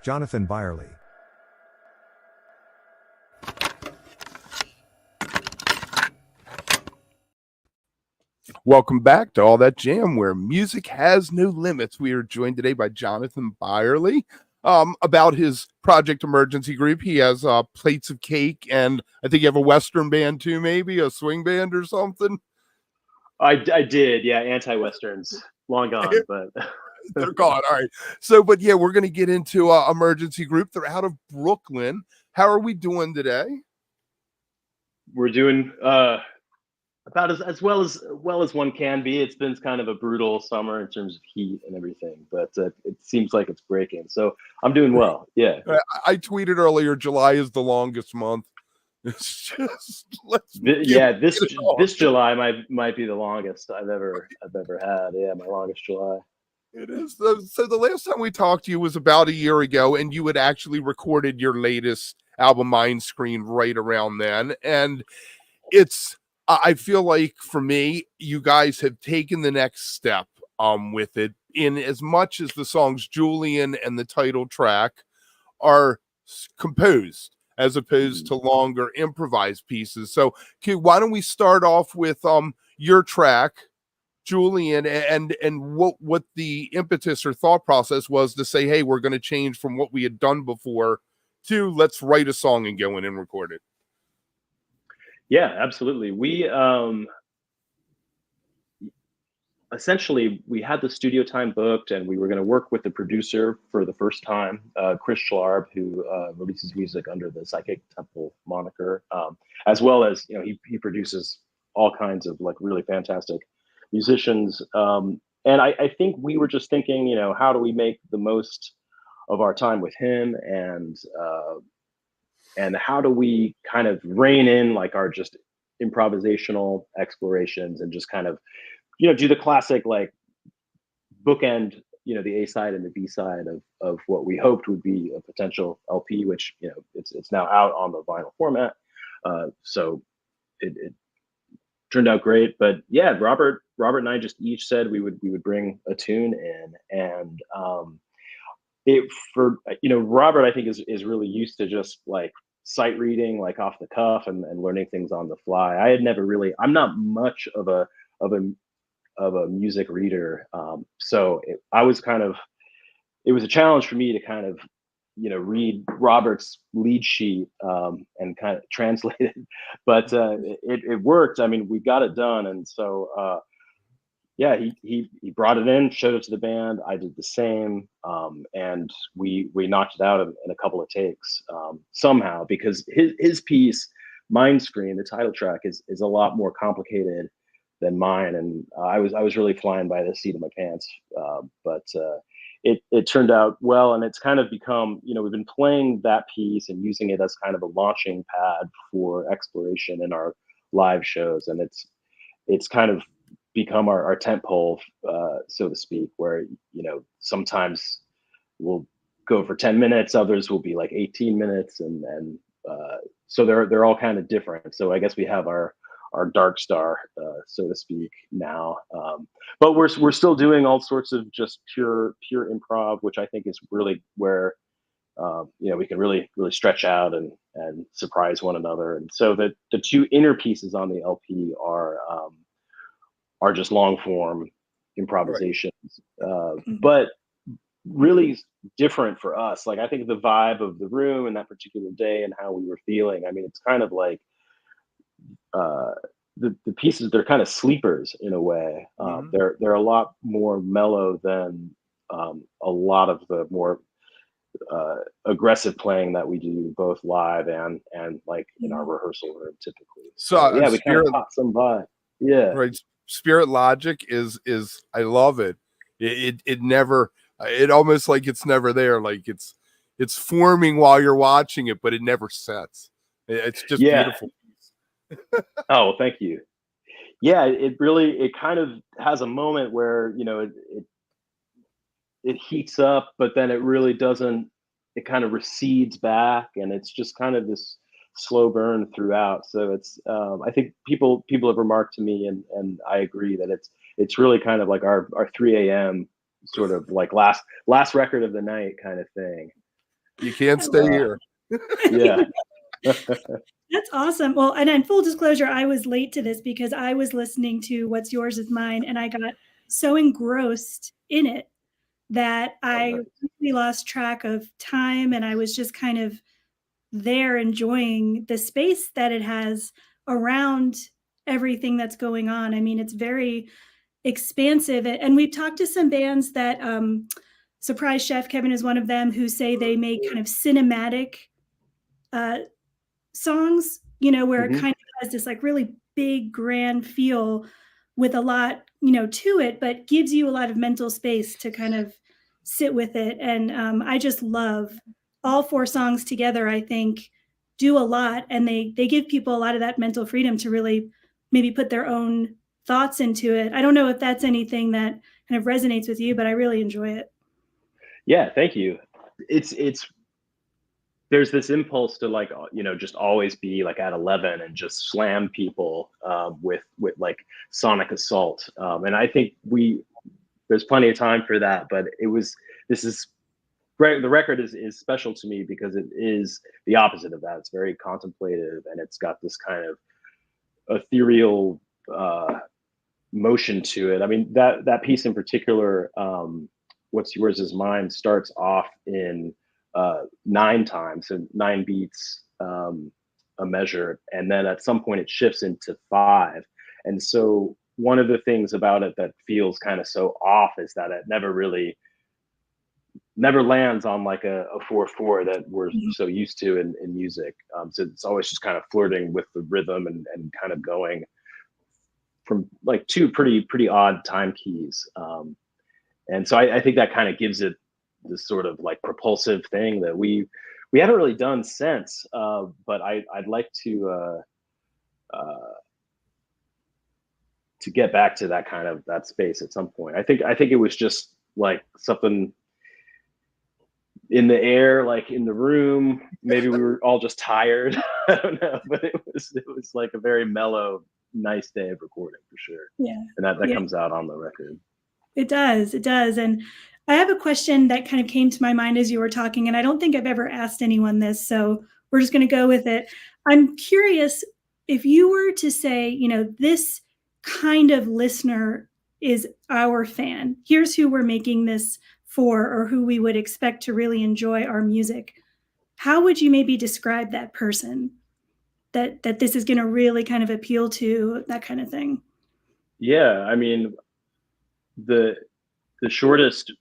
Jonathan Byerly. Welcome back to All That Jam, where music has no limits. We are joined today by Jonathan Byerly about his Project Emergency Group. He has Plates of Cake, and I think you have a Western band too, maybe a swing band or something. I did, yeah. Anti-Westerns, long gone, but they're gone. All right. So, but yeah, we're going to get into Emergency Group. They're out of Brooklyn. How are we doing today? We're doing about as well as one can be. It's been kind of a brutal summer in terms of heat and everything, but it seems like it's breaking. So I'm doing well. Yeah. I tweeted earlier, July is the longest month. It's just this July might be the longest I've ever had. Yeah, my longest July. It is. So the last time we talked to you was about a year ago, and you had actually recorded your latest album, Mind Screen, right around then. And I feel like for me, you guys have taken the next step with it, in as much as the songs Julian and the title track are composed as opposed to longer improvised pieces. So why don't we start off with your track, Julian, and what the impetus or thought process was to say, hey, we're going to change from what we had done before to let's write a song and go in and record it. Yeah, absolutely. We essentially we had the studio time booked, and we were going to work with the producer for the first time, Chris Schlarb, who releases music under the Psychic Temple moniker, as well as he produces all kinds of like really fantastic musicians. And I think we were just thinking, how do we make the most of our time with him, and how do we kind of rein in like our just improvisational explorations and just kind of do the classic like bookend, the A side and the B side of what we hoped would be a potential LP, which it's now out on the vinyl format. So it turned out great. But yeah, Robert and I just each said we would bring a tune in, and Robert, I think is really used to just like sight reading, like off the cuff, and learning things on the fly. I'm not much of a music reader, so it was a challenge for me to kind of read Robert's lead sheet and kind of translate it, but it worked. I mean, we got it done, and so yeah, he brought it in, showed it to the band. I did the same, and we knocked it out in a couple of takes somehow, because his piece, Mind Screen, the title track, is a lot more complicated than mine, and I was really flying by the seat of my pants, but it turned out well, and it's kind of become, we've been playing that piece and using it as kind of a launching pad for exploration in our live shows, and it's kind of become our tent pole, so to speak, where sometimes we'll go for 10 minutes, others will be like 18 minutes, and so they're all kind of different. So I guess we have our dark star, so to speak, now, but we're still doing all sorts of just pure improv, which I think is really where we can really stretch out and surprise one another. And so the two inner pieces on the LP are just long form improvisations, but really different for us. Like, I think the vibe of the room and that particular day and how we were feeling, I mean, it's kind of like the pieces, they're kind of sleepers in a way. They're a lot more mellow than a lot of the more aggressive playing that we do both live and like in our rehearsal room typically. So yeah, we kind of caught some vibe. Yeah, right. Spirit Logic is I love it. It never, it almost like it's never there. Like it's forming while you're watching it, but it never sets. It's just beautiful. Oh, thank you. Yeah, it kind of has a moment where it heats up, but then it really doesn't. It kind of recedes back, and it's just kind of this slow burn throughout. So it's I think people have remarked to me, and I agree that it's really kind of like our 3 a.m. sort of like last record of the night kind of thing. You can't I stay love here. Yeah. That's awesome. Well, and then full disclosure, I was late to this because I was listening to What's Yours Is Mine, and I got so engrossed in it that I really lost track of time, and I was just kind of there enjoying the space that it has around everything that's going on. I mean, it's very expansive, and we've talked to some bands that Surprise Chef Kevin is one of them, who say they make kind of cinematic songs, you know, where it kind of has this like really big grand feel with a lot, you know, to it, but gives you a lot of mental space to kind of sit with it. And I just love all 4 songs together. I think do a lot, and they give people a lot of that mental freedom to really maybe put their own thoughts into it. I don't know if that's anything that kind of resonates with you, but I really enjoy it. Yeah, thank you. It's there's this impulse to like, you know, just always be like at 11 and just slam people with like sonic assault, and I think there's plenty of time for that, but this is great. The record is special to me because it is the opposite of that. It's very contemplative, and it's got this kind of ethereal motion to it. I mean, that piece in particular, What's Yours Is Mine, starts off in 9 times, so 9 beats a measure, and then at some point it shifts into 5. And so one of the things about it that feels kind of so off is that it never lands on like a 4/4 that we're so used to in music. So it's always just kind of flirting with the rhythm and kind of going from like 2 pretty odd time keys. And so I think that kind of gives it this sort of like propulsive thing that we haven't really done since. But I'd like to get back to that kind of that space at some point. I think it was just like something in the air, like in the room. Maybe we were all just tired. I don't know, but it was like a very mellow, nice day of recording for sure. Yeah, and that comes out on the record. It does. And I have a question that kind of came to my mind as you were talking, and I don't think I've ever asked anyone this, so we're just going to go with it. I'm curious, if you were to say, you know, this kind of listener is our fan, here's who we're making this for, or who we would expect to really enjoy our music, how would you maybe describe that person that this is going to really kind of appeal to, that kind of thing? Yeah, I mean, the shortest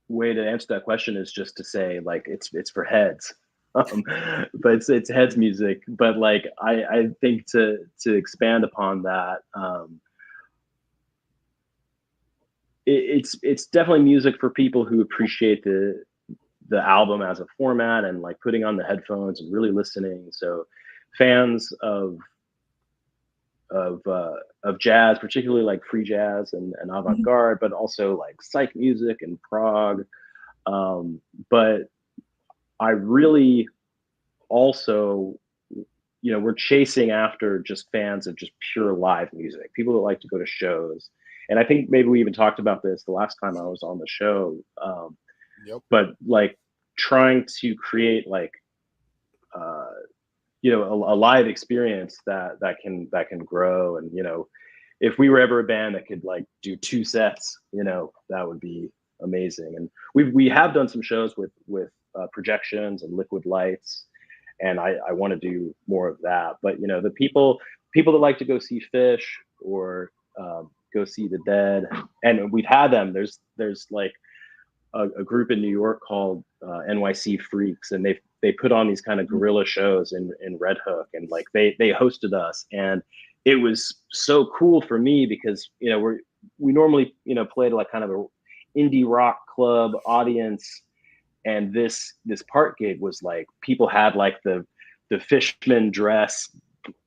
way to answer that question is just to say like it's for heads. But it's heads music. But like I think to expand upon that, it's definitely music for people who appreciate the album as a format and like putting on the headphones and really listening. So fans of jazz, particularly like free jazz and avant-garde, but also like psych music and prog. But I really also, you know, we're chasing after just fans of just pure live music, people that like to go to shows. And I think maybe we even talked about this the last time I was on the show. But like trying to create like, you know, a live experience that can grow. And, you know, if we were ever a band that could like do 2 sets, you know, that would be amazing. And we have done some shows with projections and liquid lights, and I want to do more of that. But, you know, the people that like to go see Fish or go see the Dead, and we've had them. There's like a group in New York called NYC Freaks, and they put on these kind of guerrilla shows in Red Hook, and like they hosted us, and it was so cool for me because, you know, we normally, you know, play to like kind of a indie rock club audience, and this part gig was like people had like the Fishman dress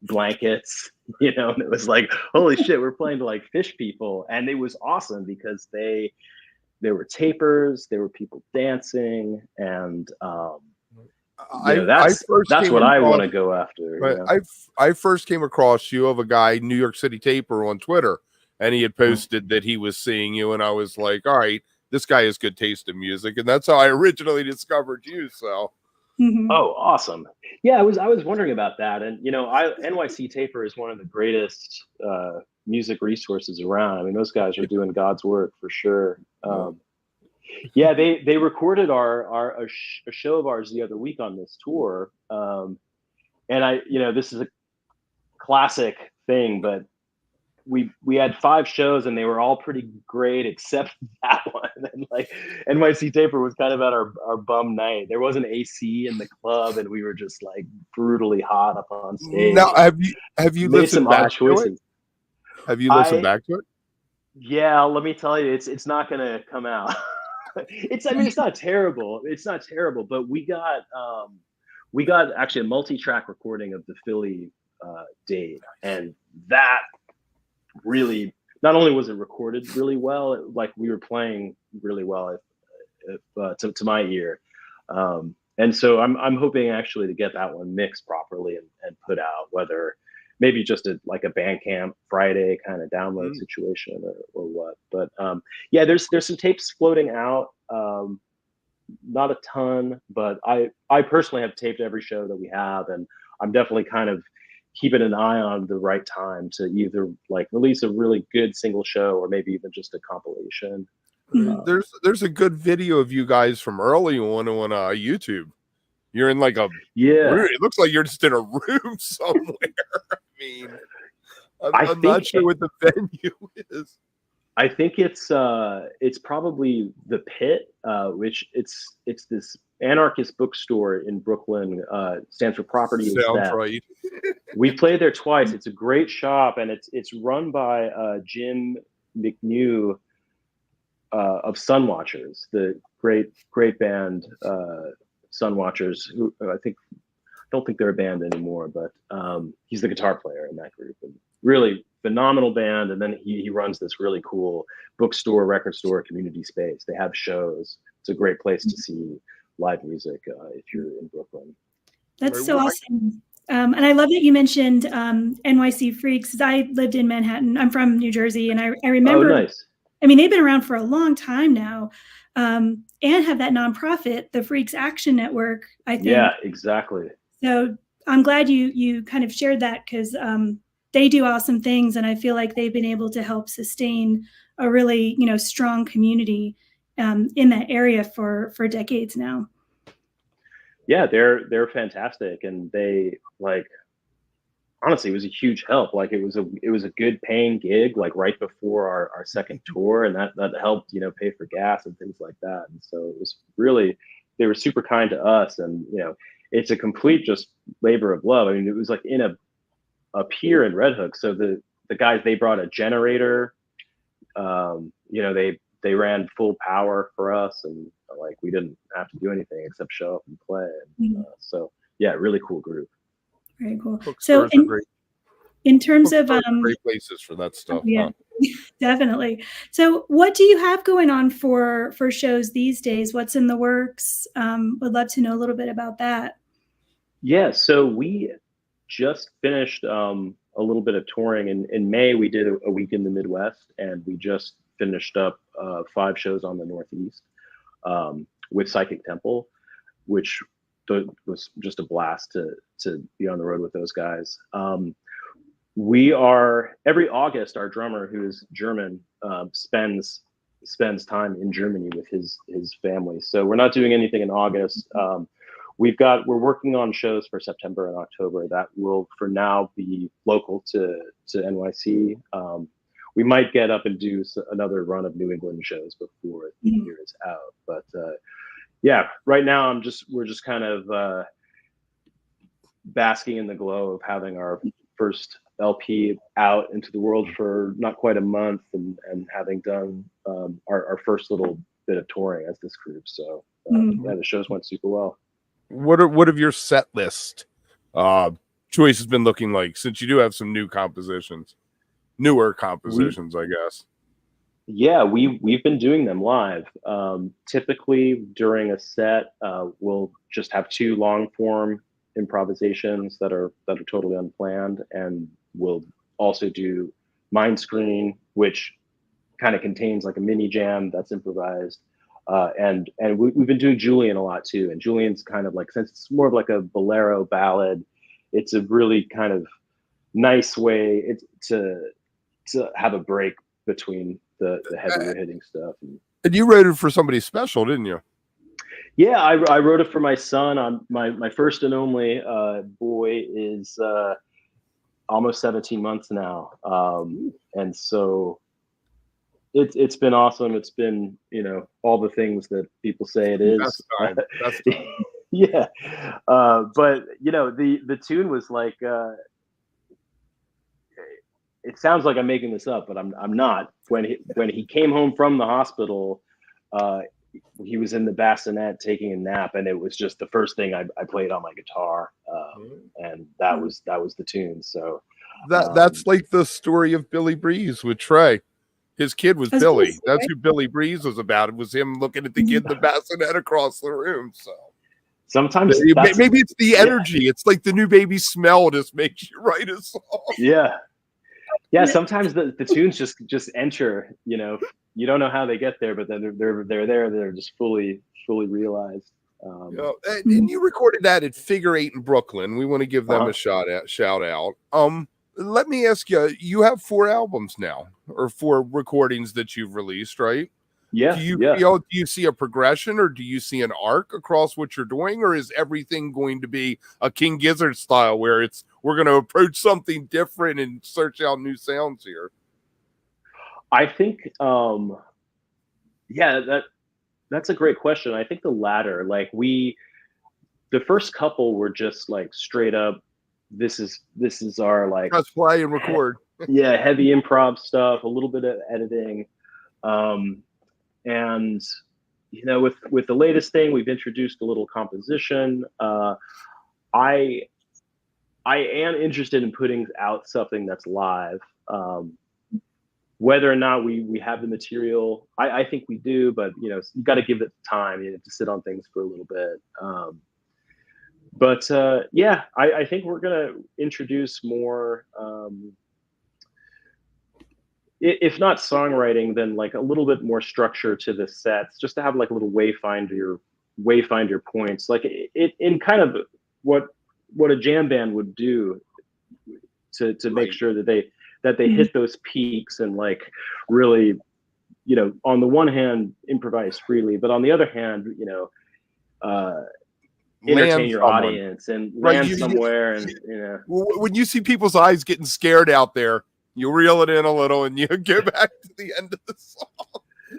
blankets, you know, and it was like, holy shit, we're playing to like Fish people. And it was awesome because there were tapers, there were people dancing, and you know, that's what I want to go after. Right. You know? I first came across you of a guy, New York City Taper, on Twitter, and he had posted that he was seeing you, and I was like, all right, this guy has good taste in music, and that's how I originally discovered you. So Mhm. Oh, awesome. Yeah, I was wondering about that. And NYC Taper is one of the greatest music resources around. I mean, those guys are doing God's work for sure. Yeah, they recorded a show of ours the other week on this tour. And this is a classic thing, but we had 5 shows and they were all pretty great except that one. And like NYC Taper was kind of at our bum night. There wasn't AC in the club and we were just like brutally hot up on stage. Now, have you Made some listened back odd to it? choices. Have you listened I back to it? Yeah, let me tell you, it's not gonna come out. It's not terrible. It's not terrible, but we got actually a multi-track recording of the Philly date, and that really, not only was it recorded really well, like we were playing really well to my ear. And so I'm hoping actually to get that one mixed properly and put out, whether maybe just like a Bandcamp Friday kind of download situation or what. But yeah, there's some tapes floating out. Not a ton, but I personally have taped every show that we have, and I'm definitely kind of keeping an eye on the right time to either like release a really good single show or maybe even just a compilation. There's a good video of you guys from early on YouTube. You're in like a Yeah. It looks like you're just in a room somewhere. I mean, I'm not think sure what the venue is. I think it's probably the Pit, which it's this anarchist bookstore in Brooklyn. Stands for Property is Sounds Theft. right. We played there twice. It's a great shop, and it's run by Jim McNew of Sunwatchers, the great band Sunwatchers. Who I don't think they're a band anymore, but he's the guitar player in that group, and really phenomenal band. And then he runs this really cool bookstore, record store, community space. They have shows. It's a great place to see live music if you're in Brooklyn. That's so awesome. And I love that you mentioned NYC Freaks, because I lived in Manhattan. I'm from New Jersey, and I remember. Oh, nice. I mean, they've been around for a long time now, and have that nonprofit, the Freaks Action Network, I think. Yeah, exactly. So I'm glad you kind of shared that, because they do awesome things, and I feel like they've been able to help sustain a really strong community in that area for decades now. Yeah, they're fantastic, and they honestly, it was a huge help. Like it was a good paying gig, like right before our second tour, and that helped pay for gas and things like that. And so it was really, they were super kind to us, and it's a complete just labor of love. I mean, it was like in a pier in Red Hook. So the guys, they brought a generator. They ran full power for us, and like we didn't have to do anything except show up and play. And, so yeah, really cool group. Very cool. So in terms of great places for that stuff. Yeah, definitely. So what do you have going on for shows these days? What's in the works? Would love to know a little bit about that. Yeah, so we just finished a little bit of touring. In May, we did a week in the Midwest, and we just finished up 5 shows on the Northeast with Psychic Temple, which was just a blast to be on the road with those guys. We are, every August, our drummer, who is German, spends time in Germany with his family. So we're not doing anything in August. We're working on shows for September and October that will, for now, be local to NYC. We might get up and do another run of New England shows before the year is out. But yeah, right now we're just kind of basking in the glow of having our first LP out into the world for not quite a month, and having done our first little bit of touring as this group. So yeah, the shows went super well. What have your set list choice has been looking like, since you do have some newer compositions, I guess? Yeah, we've been doing them live. Typically during a set, we'll just have 2 long form improvisations that are totally unplanned, and we'll also do Mind Screen, which kind of contains like a mini jam that's improvised. We've been doing Julian a lot too. And Julian's kind of like, since it's more of like a bolero ballad, it's a really kind of nice way to have a break between the heavier hitting stuff. And you wrote it for somebody special, didn't you? Yeah, I wrote it for my son. On my first and only boy is almost 17 months now, and so it's been awesome. It's been, you know, all the things that people say it is. Best time. Best time. Yeah, but you know, the tune was like, it sounds like I'm making this up, but I'm not. When he came home from the hospital, he was in the bassinet taking a nap, and it was just the first thing I played on my guitar, and that was the tune. So that's like the story of Billy Breeze with Trey. His kid was Billy. That's who Billy Breeze was about. It was him looking at the kid in the bassinet across the room. So sometimes maybe it's the energy. Yeah. It's like the new baby smell just makes you write a song. Yeah. Sometimes the tunes just enter. You know, you don't know how they get there, but then they're there. They're just fully realized. And you recorded that at Figure 8 in Brooklyn. We want to give them a shout out. Let me ask you, you have 4 albums now, or 4 recordings that you've released, right? Yeah. Do you see a progression, or do you see an arc across what you're doing, or is everything going to be a King Gizzard style where we're going to approach something different and search out new sounds here? I think, that's a great question. I think the latter. Like the first couple were just like straight up, this is our like press play and record. Heavy improv stuff, a little bit of editing, and you know, with the latest thing, we've introduced a little composition. I am interested in putting out something that's live. Whether or not we have the material, I think we do, but you know, you got to give it time. You have to sit on things for a little bit. I think we're gonna introduce more, if not songwriting, then like a little bit more structure to the sets, just to have like a little wayfinder points, like it in kind of what a jam band would do to make sure that they hit those peaks and like really, you know, on the one hand improvise freely, but on the other hand, you know, entertain your audience and land somewhere. And you know, when you see people's eyes getting scared out there, you reel it in a little and you get back to the end of the song.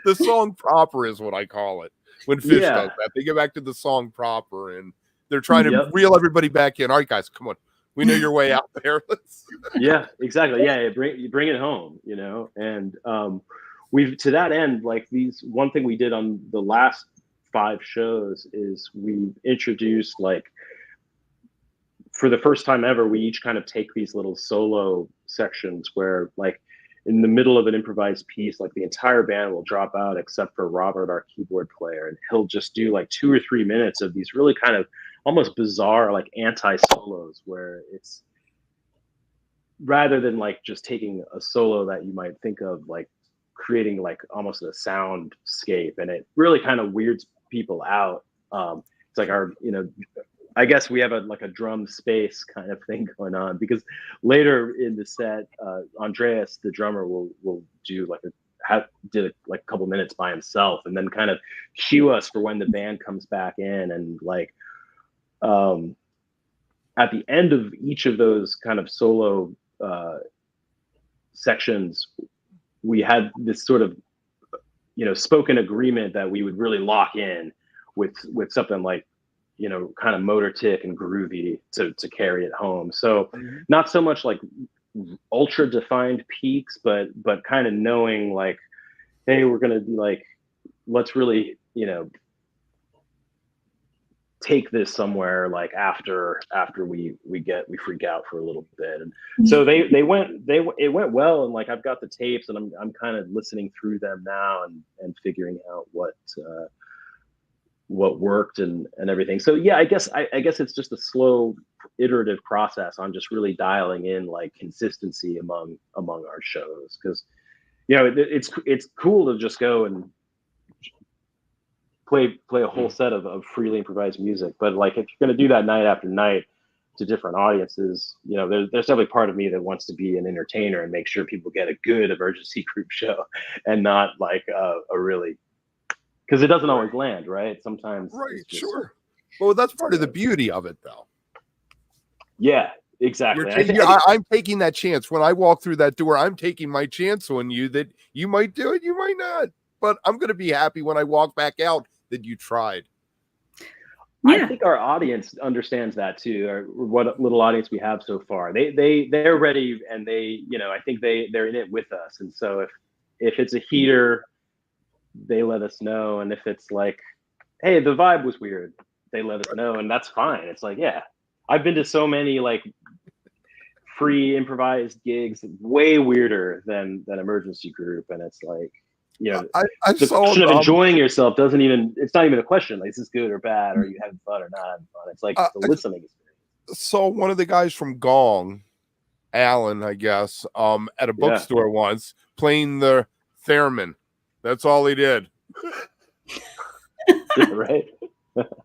The song proper is what I call it. When Fish does that, they get back to the song proper and they're trying to reel everybody back in. All right, guys, come on. We know your way out there. Yeah, exactly. Yeah, you bring it home, you know. And we've, to that end, like one thing we did on the last 5 shows is we introduced, like, for the first time ever, we each kind of take these little solo sections where, like, in the middle of an improvised piece, like the entire band will drop out except for Robert, our keyboard player, and he'll just do like 2 or 3 minutes of these really kind of almost bizarre, like anti-solos, where it's, rather than like just taking a solo that you might think of like creating like almost a soundscape, and it really kind of weirds people out. It's like our, you know, I guess we have a drum space kind of thing going on, because later in the set, Andreas, the drummer, will do like did a couple minutes by himself, and then kind of cue us for when the band comes back in. And like at the end of each of those kind of solo sections, we had this sort of, you know, spoken agreement that we would really lock in with something like, you know, kind of motor tick and groovy to carry it home. So not so much like ultra defined peaks, but kind of knowing like, hey, we're going to be like, let's really, you know, take this somewhere, like after we freak out for a little bit. And so it went well. And like, I've got the tapes and I'm kind of listening through them now and figuring out what worked and everything. So yeah, I guess it's just a slow iterative process on just really dialing in like consistency among our shows. Cause you know, it's cool to just go and play a whole set of freely improvised music. But like if you're going to do that night after night to different audiences, you know, there's definitely part of me that wants to be an entertainer and make sure people get a good emergency group show and not like a really, because it doesn't always land, right? Sometimes Right, just, sure. Well, that's part of the beauty of it, though. Yeah, exactly. I'm taking that chance. When I walk through that door, I'm taking my chance on you that you might do it, you might not. But I'm going to be happy when I walk back out that you tried. Yeah. I think our audience understands that too, or what little audience we have so far. They're ready, and they, you know, I think they're in it with us. And so if it's a heater, they let us know. And if it's like, hey, the vibe was weird, they let us know, and that's fine. It's like, yeah, I've been to so many like free improvised gigs, way weirder than emergency group, and it's like, you know, I the saw question of enjoying yourself doesn't even, it's not even a question like, is this good or bad, or are you having fun or not having fun? It's like the listening experience. Saw one of the guys from Gong, Alan, I guess, at a bookstore once playing the theremin. That's all he did. Right.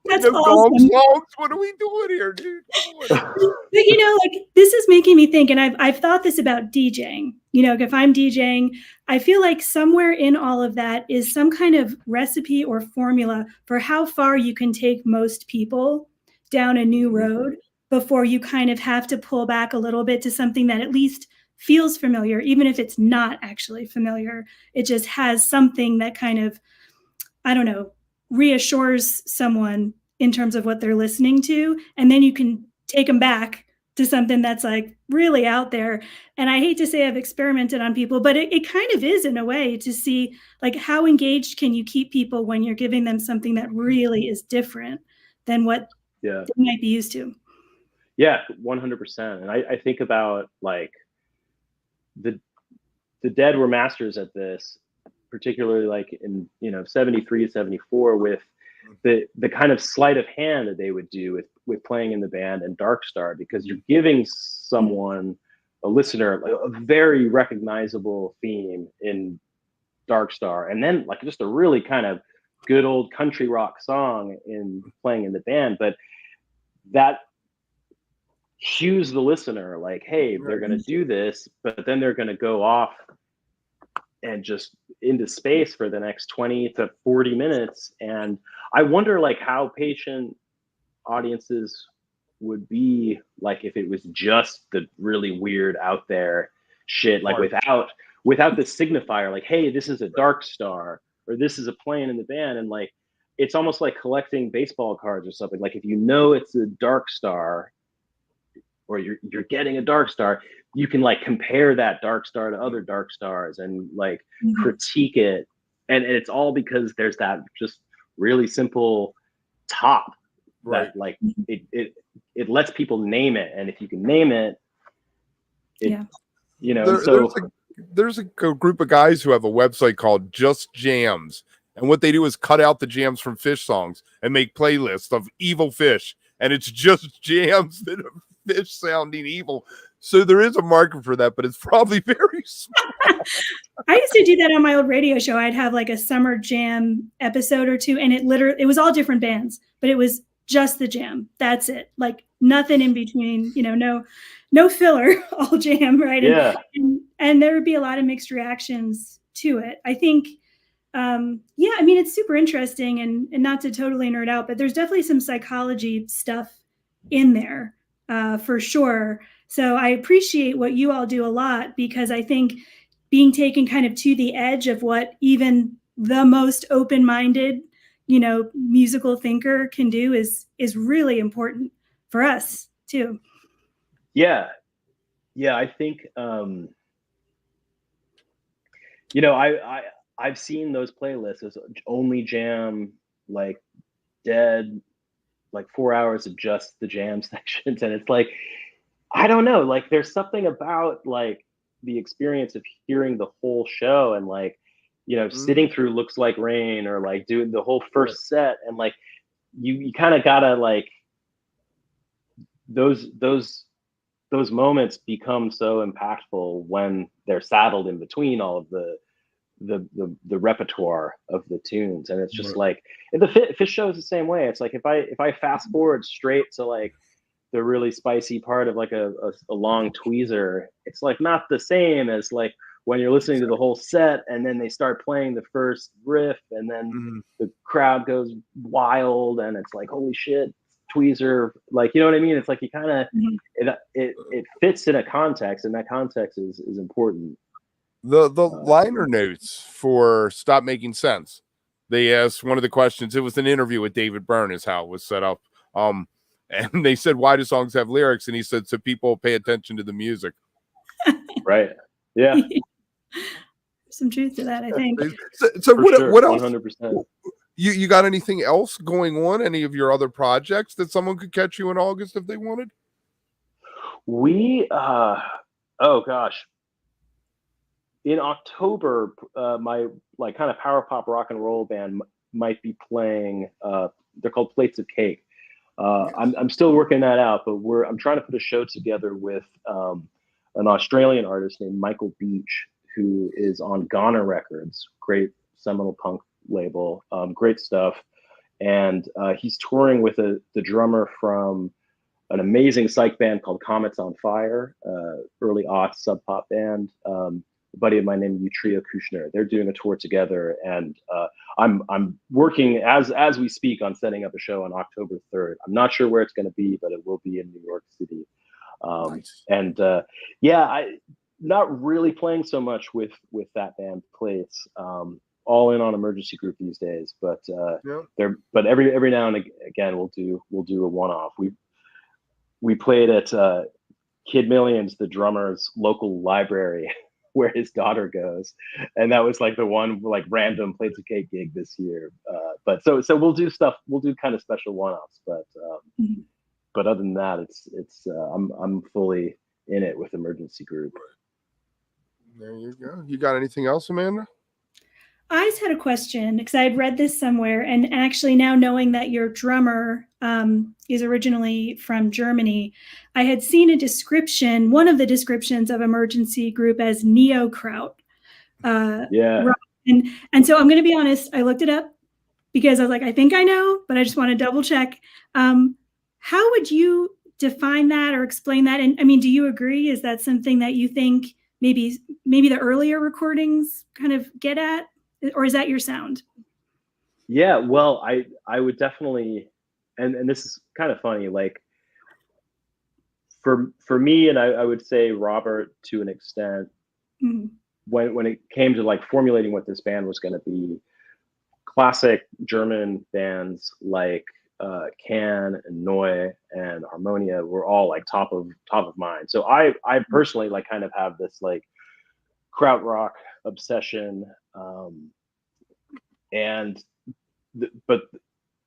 That's no awesome. songs. What are we doing here, dude? But you know, like this is making me think, and I've thought this about DJing. You know, if I'm DJing, I feel like somewhere in all of that is some kind of recipe or formula for how far you can take most people down a new road before you kind of have to pull back a little bit to something that at least feels familiar, even if it's not actually familiar. It just has something that kind of, I don't know, reassures someone in terms of what they're listening to. And then you can take them back to something that's like really out there. And I hate to say I've experimented on people, but it kind of is in a way to see like how engaged can you keep people when you're giving them something that really is different than what they might be used to. Yeah, 100%. And I think about like the Dead were masters at this, particularly like in, you know, 73, 74 with the kind of sleight of hand that they would do with playing in the band and Dark Star, because you're giving someone, a listener, a very recognizable theme in Dark Star, and then like just a really kind of good old country rock song in playing in the band, but that cues the listener like, hey, they're going to do this, but then they're going to go off and just into space for the next 20 to 40 minutes. And I wonder like how patient audiences would be like if it was just the really weird out there shit, like without the signifier, like, hey, this is a Dark Star, or this is a playing in the band. And like, it's almost like collecting baseball cards or something. Like if you know it's a Dark Star, or you're getting a Dark Star, you can like compare that Dark Star to other Dark Stars and like critique it. And it's all because there's that just really simple top that like it lets people name it. And if you can name it, you know, there's a group of guys who have a website called Just Jams. And what they do is cut out the jams from Fish songs and make playlists of evil fish. And it's just jams that are fish sounding evil. So there is a market for that, but it's probably very small. I used to do that on my old radio show. I'd have like a summer jam episode or two, and it was all different bands, but it was just the jam. That's it. Like nothing in between, you know, no filler, all jam, right? Yeah. And there would be a lot of mixed reactions to it. I think, I mean, it's super interesting, and not to totally nerd out, but there's definitely some psychology stuff in there for sure. So I appreciate what you all do a lot, because I think being taken kind of to the edge of what even the most open-minded, you know, musical thinker can do is really important for us too. Yeah. I think, you know, I've seen those playlists as only jam, like Dead, like 4 hours of just the jam sections. And it's like, I don't know, like there's something about like the experience of hearing the whole show and like, you know, sitting through Looks Like Rain, or like doing the whole first set, and like you kind of gotta like those moments become so impactful when they're saddled in between all of the the repertoire of the tunes, and it's just like, and the Fish show is the same way. It's like if I fast forward straight to like the really spicy part of like a long tweezer, it's like not the same as like when you're listening to the whole set and then they start playing the first riff and then the crowd goes wild and it's like, holy shit, tweezer, like, you know what I mean? It's like you kind of it fits in a context, and that context is important. The liner notes for Stop Making Sense, they asked one of the questions, it was an interview with David Byrne is how it was set up, and they said, why do songs have lyrics? And he said, so people pay attention to the music. Right. Yeah. Some truth to that, I think. So what else? 100%. You got anything else going on? Any of your other projects that someone could catch you in August if they wanted? We, oh gosh. In October, my like kind of power pop rock and roll band might be playing, they're called Plates of Cake. I'm still working that out, but I'm trying to put a show together with an Australian artist named Michael Beach, who is on Ghana Records, great seminal punk label, great stuff. And he's touring with the drummer from an amazing psych band called Comets on Fire, early aughts sub pop band. A buddy of mine named Utria Kushner. They're doing a tour together, and I'm working as we speak on setting up a show on October 3rd. I'm not sure where it's going to be, but it will be in New York City. Nice. And I not really playing so much with that band Plates. All in on Emergency Group these days, but but every now and again we'll do a one-off. We played at Kid Millions, the drummer's local library where his daughter goes, and that was like the one like random Plates of Cake gig this year. But so we'll do stuff. We'll do kind of special one-offs, but other than that, it's I'm fully in it with Emergency Group. There you go. You got anything else, Amanda? I just had a question because I had read this somewhere, and actually now knowing that your drummer is originally from Germany, I had seen a description, one of the descriptions of Emergency Group as neo-kraut. Rock. And so I'm going to be honest, I looked it up because I was like, I think I know, but I just want to double check. How would you define that or explain that? And I mean, do you agree? Is that something that you think maybe the earlier recordings kind of get at? Or is that your sound? Yeah, well, I would definitely, and this is kind of funny, like for me, and I would say Robert to an extent, when it came to like formulating what this band was going to be, classic German bands like Can and Neu and Harmonia were all like top of mind. So I personally like kind of have this like krautrock obsession, but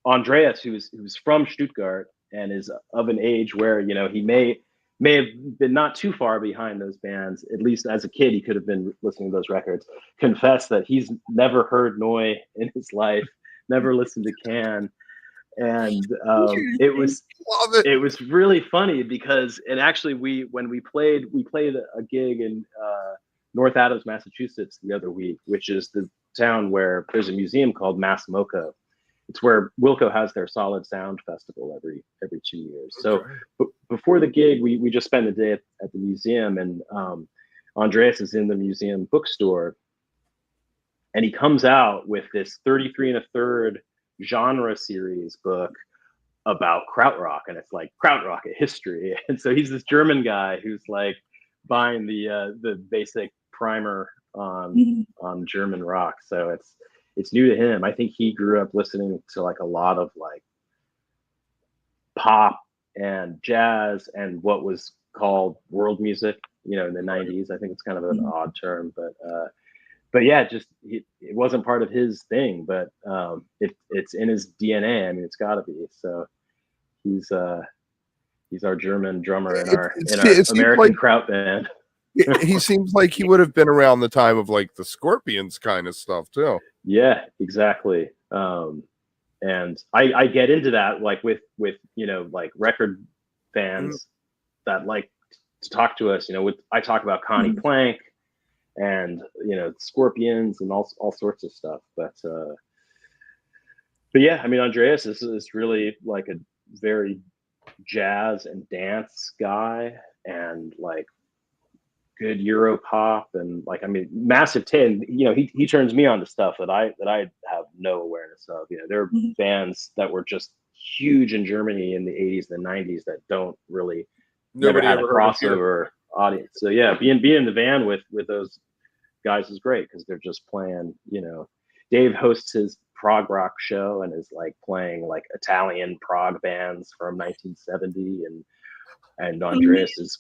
Andreas, who's from Stuttgart and is of an age where, you know, he may have been not too far behind those bands, at least as a kid he could have been listening to those records, confessed that he's never heard Neu in his life, never listened to Can. And it was really funny because, and actually when we played a gig in North Adams, Massachusetts the other week, which is the town where there's a museum called Mass Mocha. It's where Wilco has their Solid Sound Festival every 2 years. So before the gig, we just spent a day at the museum, and Andreas is in the museum bookstore, and he comes out with this 33 1/3 genre series book about krautrock, and it's like krautrock, a history. And so he's this German guy who's like buying the basic primer on German rock. So it's new to him. I think he grew up listening to like a lot of like pop and jazz and what was called world music, you know, in the 90s. I think it's kind of an odd term, but yeah, just it wasn't part of his thing, but it's in his DNA. I mean, it's got to be. So he's our German drummer in our American kraut band. He seems like he would have been around the time of like the Scorpions kind of stuff too. Yeah, exactly. And I get into that like with you know, like record fans that like to talk to us. You know, I talk about Connie Plank and scorpions and all sorts of stuff. But yeah, I mean, Andreas is really like a very jazz and dance guy, and like good Euro pop, and like, I mean, massive tin. He turns me on to stuff that I have no awareness of. There are Mhm. bands that were just huge in Germany in the 80s and the 90s that don't really never Nobody had a ever heard of you. crossover audience. So yeah, being in the van with those guys is great, because they're just playing. Dave hosts his prog rock show and is like playing like Italian prog bands from 1970, and Andreas is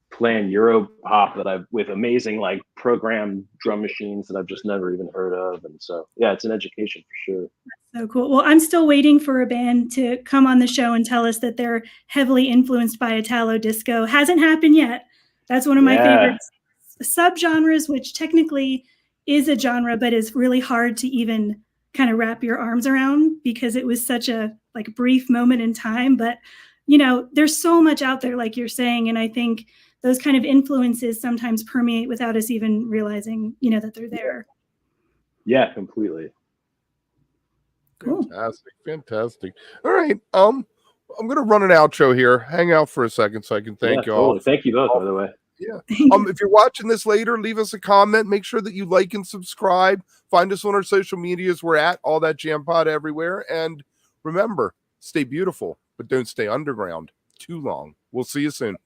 playing Euro pop with amazing like programmed drum machines that I've just never even heard of. And so yeah, it's an education for sure. So cool. Well, I'm still waiting for a band to come on the show and tell us that they're heavily influenced by Italo disco. Hasn't happened yet. That's one of my favorite subgenres, which technically is a genre, but is really hard to even kind of wrap your arms around, because it was such a like brief moment in time. But there's so much out there, like you're saying, and I think those kind of influences sometimes permeate without us even realizing, that they're there. Yeah, completely. Cool. Fantastic. All right. I'm gonna run an outro here. Hang out for a second so I can thank you all. Totally. Thank you both, by the way. Yeah. If you're watching this later, leave us a comment. Make sure that you like and subscribe. Find us on our social medias. We're at All That Jam Pod everywhere. And remember, stay beautiful, but don't stay underground too long. We'll see you soon.